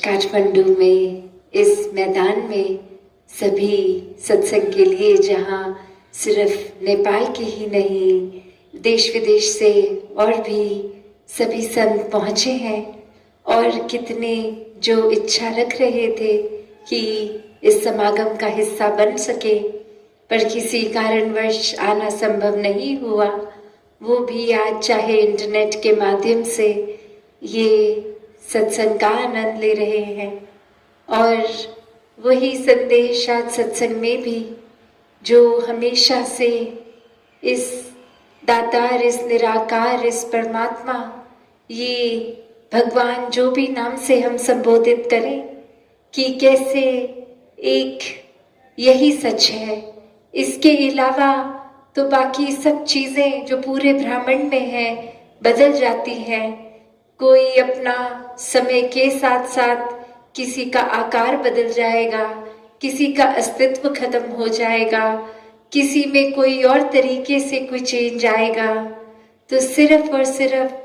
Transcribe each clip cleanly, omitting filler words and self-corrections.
काठमांडू में इस मैदान में सभी सत्संग के लिए, जहाँ सिर्फ नेपाल के ही नहीं देश विदेश से और भी सभी संत पहुँचे हैं और कितने जो इच्छा रख रहे थे कि इस समागम का हिस्सा बन सके, पर किसी कारणवश आना संभव नहीं हुआ। वो भी आज चाहे इंटरनेट के माध्यम से ये सत्संग का आनंद ले रहे हैं। और वही संदेश आज सत्संग में भी, जो हमेशा से इस दातार, इस निराकार, इस परमात्मा, ये भगवान जो भी नाम से हम संबोधित करें, कि कैसे एक यही सच है। इसके अलावा तो बाकी सब चीज़ें जो पूरे ब्रह्मांड में है बदल जाती हैं। कोई अपना समय के साथ साथ किसी का आकार बदल जाएगा, किसी का अस्तित्व खत्म हो जाएगा, किसी में कोई और तरीके से कोई चेंज आएगा। तो सिर्फ और सिर्फ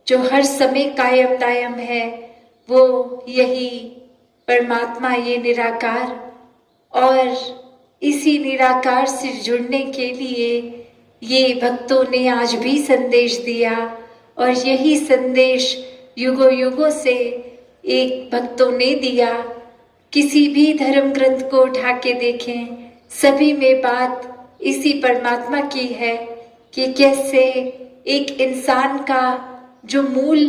जो हर समय कायम दायम है वो यही परमात्मा, ये निराकार। और इसी निराकार से जुड़ने के लिए ये भक्तों ने आज भी संदेश दिया, और यही संदेश युगों युगों से एक भक्तों ने दिया। किसी भी धर्म ग्रंथ को उठा के देखें, सभी में बात इसी परमात्मा की है कि कैसे एक इंसान का जो मूल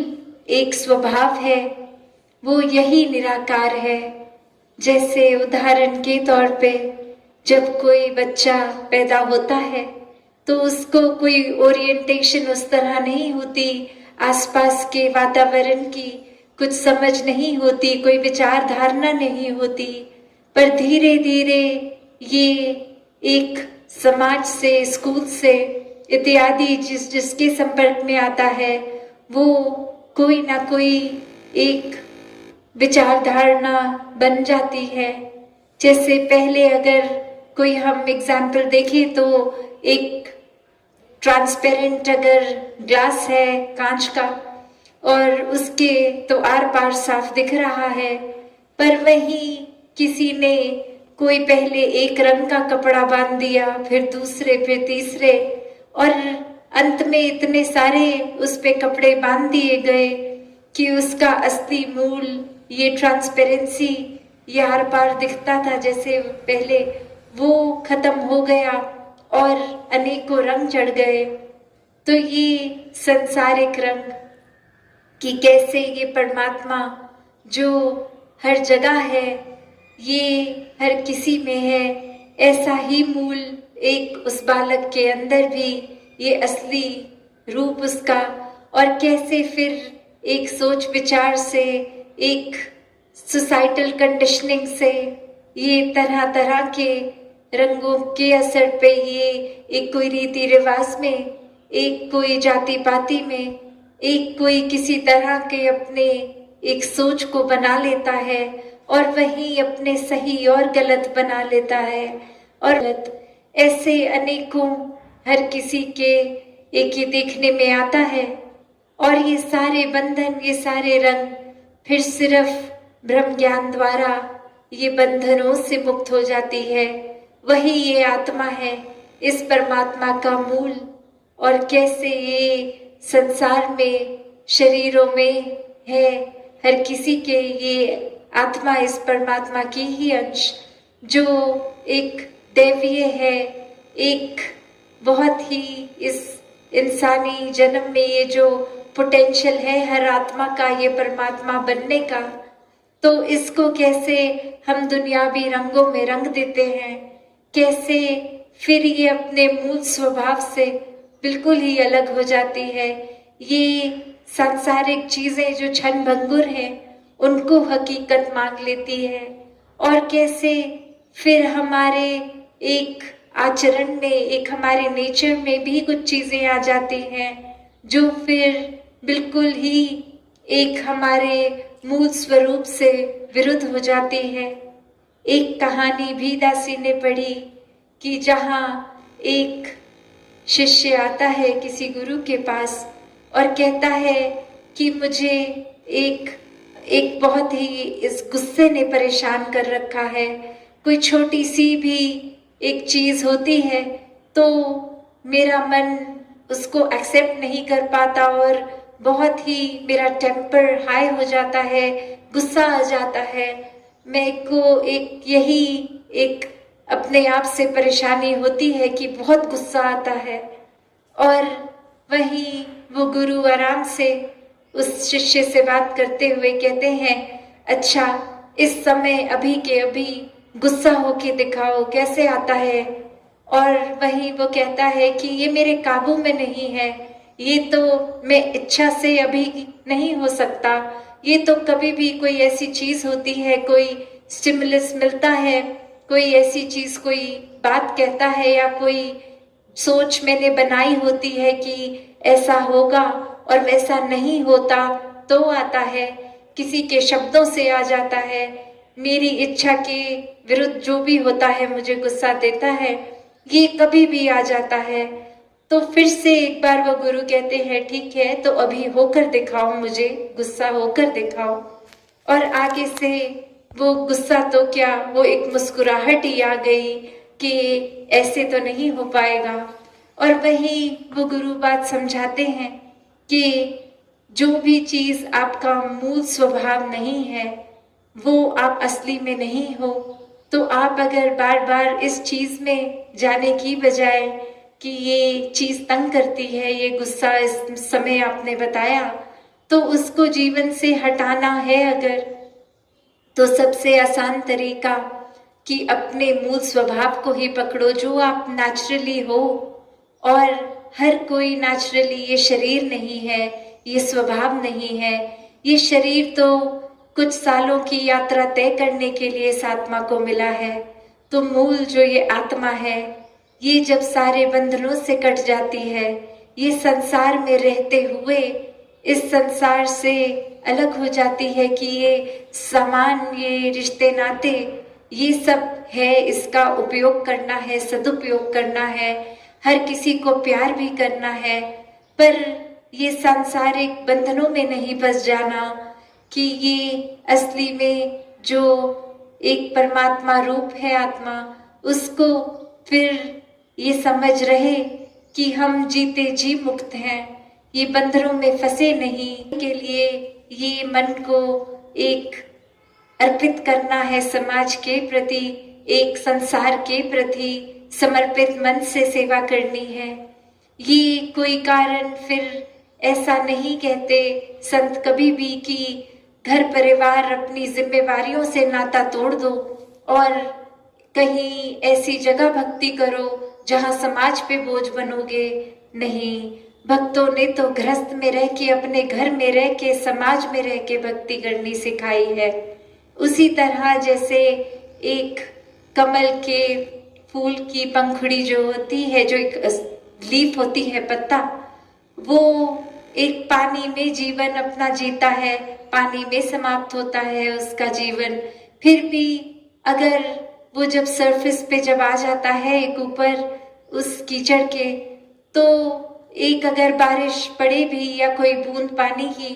एक स्वभाव है वो यही निराकार है। जैसे उदाहरण के तौर पे जब कोई बच्चा पैदा होता है तो उसको कोई ओरिएंटेशन उस तरह नहीं होती, आसपास के वातावरण की कुछ समझ नहीं होती, कोई विचार धारणा नहीं होती, पर धीरे धीरे ये एक समाज से, स्कूल से इत्यादि जिसके संपर्क में आता है वो कोई ना कोई एक विचार धारणा बन जाती है। जैसे पहले अगर कोई हम एग्जाम्पल देखें तो एक ट्रांसपेरेंट अगर ग्लास है कांच का और उसके तो आर पार साफ दिख रहा है, पर वहीं किसी ने कोई पहले एक रंग का कपड़ा बांध दिया, फिर दूसरे, फिर तीसरे, और अंत में इतने सारे उस पे कपड़े बांध दिए गए कि उसका असली मूल ये ट्रांसपेरेंसी, ये आर पार दिखता था जैसे पहले, वो खत्म हो गया और अनेकों रंग चढ़ गए। तो ये संसारिक रंग कि कैसे ये परमात्मा जो हर जगह है, ये हर किसी में है, ऐसा ही मूल एक उस बालक के अंदर भी ये असली रूप उसका, और कैसे फिर एक सोच विचार से, एक सोसाइटल कंडीशनिंग से, ये तरह तरह के रंगों के असर पे ये एक कोई रीति रिवाज में, एक कोई जाति पाति में, एक कोई किसी तरह के अपने एक सोच को बना लेता है और वही अपने सही और गलत बना लेता है। और ऐसे अनेकों हर किसी के एक ही देखने में आता है। और ये सारे बंधन, ये सारे रंग फिर सिर्फ ब्रह्म ज्ञान द्वारा ये बंधनों से मुक्त हो जाती है। वही ये आत्मा है, इस परमात्मा का मूल। और कैसे ये संसार में शरीरों में है, हर किसी के ये आत्मा इस परमात्मा की ही अंश, जो एक दैवीय है, एक बहुत ही इस इंसानी जन्म में ये जो पोटेंशियल है हर आत्मा का, ये परमात्मा बनने का, तो इसको कैसे हम दुनियावी रंगों में रंग देते हैं, कैसे फिर ये अपने मूल स्वभाव से बिल्कुल ही अलग हो जाती है। ये सांसारिक चीजें जो क्षण भंगुर हैं उनको हकीकत मांग लेती है। और कैसे फिर हमारे एक आचरण में, एक हमारे नेचर में भी कुछ चीजें आ जाती हैं जो फिर बिल्कुल ही एक हमारे मूल स्वरूप से विरुद्ध हो जाती है। एक कहानी भी दासी ने पढ़ी कि जहाँ एक शिष्य आता है किसी गुरु के पास और कहता है कि मुझे एक एक बहुत ही इस गुस्से ने परेशान कर रखा है। कोई छोटी सी भी एक चीज होती है तो मेरा मन उसको एक्सेप्ट नहीं कर पाता और बहुत ही मेरा टेम्पर हाई हो जाता है, गुस्सा आ जाता है। मेरे को एक यही एक अपने आप से परेशानी होती है कि बहुत गुस्सा आता है। और वहीं वो गुरु आराम से उस शिष्य से बात करते हुए कहते हैं, अच्छा इस समय अभी के अभी गुस्सा होके दिखाओ कैसे आता है। और वहीं वो कहता है कि ये मेरे काबू में नहीं है, ये तो मैं इच्छा से अभी नहीं हो सकता, ये तो कभी भी कोई ऐसी चीज होती है, कोई स्टिमुलस मिलता है, कोई ऐसी चीज, कोई बात कहता है या कोई सोच मैंने बनाई होती है कि ऐसा होगा और वैसा नहीं होता तो आता है, किसी के शब्दों से आ जाता है, मेरी इच्छा के विरुद्ध जो भी होता है मुझे गुस्सा देता है, ये कभी भी आ जाता है। तो फिर से एक बार वो गुरु कहते हैं, ठीक है तो अभी होकर दिखाओ, मुझे गुस्सा होकर दिखाओ। और आगे से वो गुस्सा तो क्या, वो एक मुस्कुराहट ही आ गई कि ऐसे तो नहीं हो पाएगा। और वही वो गुरु बात समझाते हैं कि जो भी चीज आपका मूल स्वभाव नहीं है वो आप असली में नहीं हो। तो आप अगर बार बार इस चीज में जाने की बजाय कि ये चीज तंग करती है, ये गुस्सा इस समय आपने बताया, तो उसको जीवन से हटाना है अगर, तो सबसे आसान तरीका कि अपने मूल स्वभाव को ही पकड़ो जो आप नेचुरली हो। और हर कोई नेचुरली, ये शरीर नहीं है, ये स्वभाव नहीं है, ये शरीर तो कुछ सालों की यात्रा तय करने के लिए इस आत्मा को मिला है। तो मूल जो ये आत्मा है, ये जब सारे बंधनों से कट जाती है, ये संसार में रहते हुए इस संसार से अलग हो जाती है कि ये सामान, ये रिश्ते नाते, ये सब है, इसका उपयोग करना है, सदुपयोग करना है, हर किसी को प्यार भी करना है, पर ये सांसारिक बंधनों में नहीं फंस जाना कि ये असली में जो एक परमात्मा रूप है आत्मा, उसको फिर ये समझ रहे कि हम जीते जी मुक्त हैं, ये बंधनों में फंसे नहीं। के लिए ये मन को एक अर्पित करना है समाज के प्रति, एक संसार के प्रति समर्पित मन से सेवा करनी है। ये कोई कारण फिर ऐसा नहीं कहते संत कभी भी कि घर परिवार अपनी जिम्मेवारियों से नाता तोड़ दो और कहीं ऐसी जगह भक्ति करो जहां समाज पे बोझ बनोगे। नहीं, भक्तों ने तो गृहस्थ में रह के, अपने घर में रह के, समाज में रह के भक्ति करनी सिखाई है। उसी तरह जैसे एक कमल के फूल की पंखुड़ी जो होती है, जो एक लीफ होती है, पत्ता, वो एक पानी में जीवन अपना जीता है, पानी में समाप्त होता है उसका जीवन। फिर भी अगर वो जब सरफेस पे जब आ जाता है एक ऊपर उस कीचड़ के, तो एक अगर बारिश पड़े भी या कोई बूंद पानी की,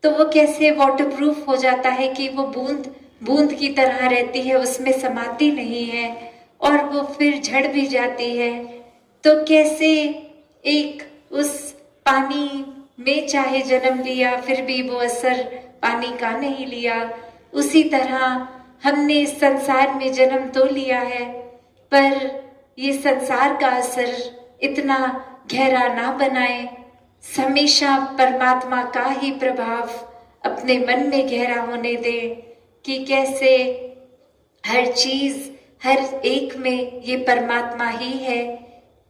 तो वो कैसे वाटरप्रूफ हो जाता है कि वो बूंद बूंद की तरह रहती है, उसमें समाती नहीं है और वो फिर झड़ भी जाती है। तो कैसे एक उस पानी में चाहे जन्म लिया फिर भी वो असर पानी का नहीं लिया, उसी तरह हमने इस संसार में जन्म तो लिया है, पर ये संसार का असर इतना गहरा ना बनाए। हमेशा परमात्मा का ही प्रभाव अपने मन में गहरा होने दे कि कैसे हर चीज, हर एक में ये परमात्मा ही है।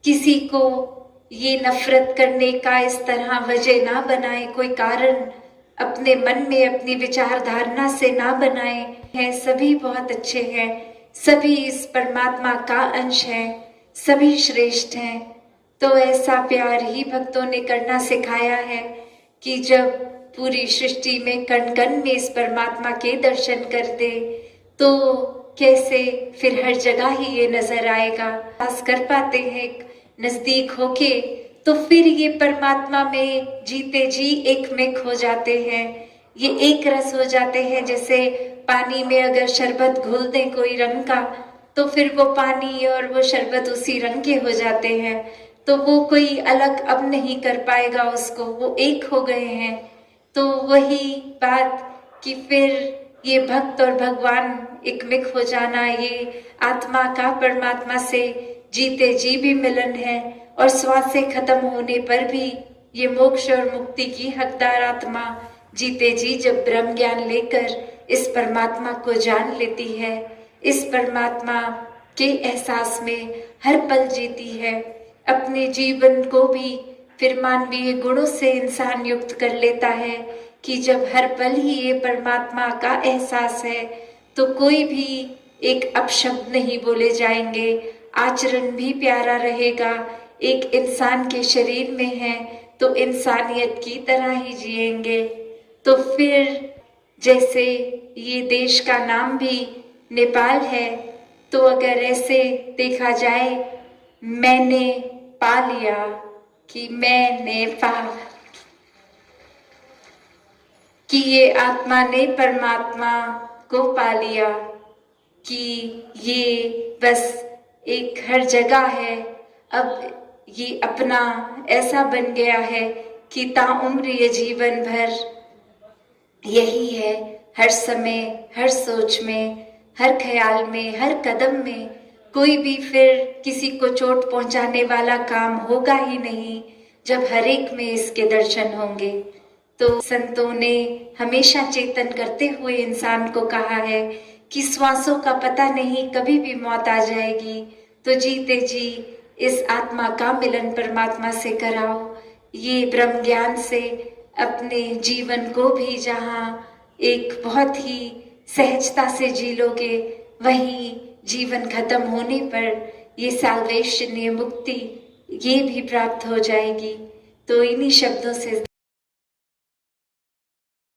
किसी को ये नफरत करने का इस तरह वजह ना बनाए, कोई कारण अपने मन में अपनी विचारधारणा से ना बनाए हैं। सभी बहुत अच्छे हैं, सभी इस परमात्मा का अंश हैं, सभी श्रेष्ठ हैं। तो ऐसा प्यार ही भक्तों ने करना सिखाया है कि जब पूरी सृष्टि में कण कण में इस परमात्मा के दर्शन कर दे तो कैसे फिर हर जगह ही ये नजर आएगा। पास कर पाते हैं नजदीक होके, तो फिर ये परमात्मा में जीते जी एक में खो जाते हैं। ये एक रस हो जाते हैं। जैसे पानी में अगर शरबत घोल दें कोई रंग का, तो फिर वो पानी और वो शरबत उसी रंग के हो जाते हैं। तो वो कोई अलग अब नहीं कर पाएगा उसको, वो एक हो गए हैं। तो वही बात कि फिर ये भक्त और भगवान एकमिक हो जाना, ये आत्मा का परमात्मा से जीते जी भी मिलन है, और श्वासें खत्म होने पर भी ये मोक्ष और मुक्ति की हकदार आत्मा जीते जी जब ब्रह्म ज्ञान लेकर इस परमात्मा को जान लेती है, इस परमात्मा के एहसास में हर पल जीती है, अपने जीवन को भी फिर मानवीय गुणों से इंसान युक्त कर लेता है कि जब हर पल ही ये परमात्मा का एहसास है, तो कोई भी एक अपशब्द नहीं बोले जाएंगे, आचरण भी प्यारा रहेगा। एक इंसान के शरीर में है तो इंसानियत की तरह ही जिएंगे। तो फिर जैसे ये देश का नाम भी नेपाल है, तो अगर ऐसे देखा जाए, मैंने पा लिया कि मैंने पा, कि ये आत्मा ने परमात्मा को पा लिया, कि ये बस एक हर जगह है। अब ये अपना ऐसा बन गया है कि ताउम्र ये जीवन भर यही है, हर समय, हर सोच में, हर ख्याल में, हर कदम में। कोई भी फिर किसी को चोट पहुंचाने वाला काम होगा ही नहीं जब हर एक में इसके दर्शन होंगे। तो संतों ने हमेशा चेतन करते हुए इंसान को कहा है कि श्वासों का पता नहीं, कभी भी मौत आ जाएगी, तो जीते जी इस आत्मा का मिलन परमात्मा से कराओ। ये ब्रह्म ज्ञान से अपने जीवन को भी जहाँ एक बहुत ही सहजता से जी लोगे, वहीं जीवन खत्म होने पर ये साल्वेशन, ये मुक्ति, ये भी प्राप्त हो जाएगी। तो इन्हीं शब्दों से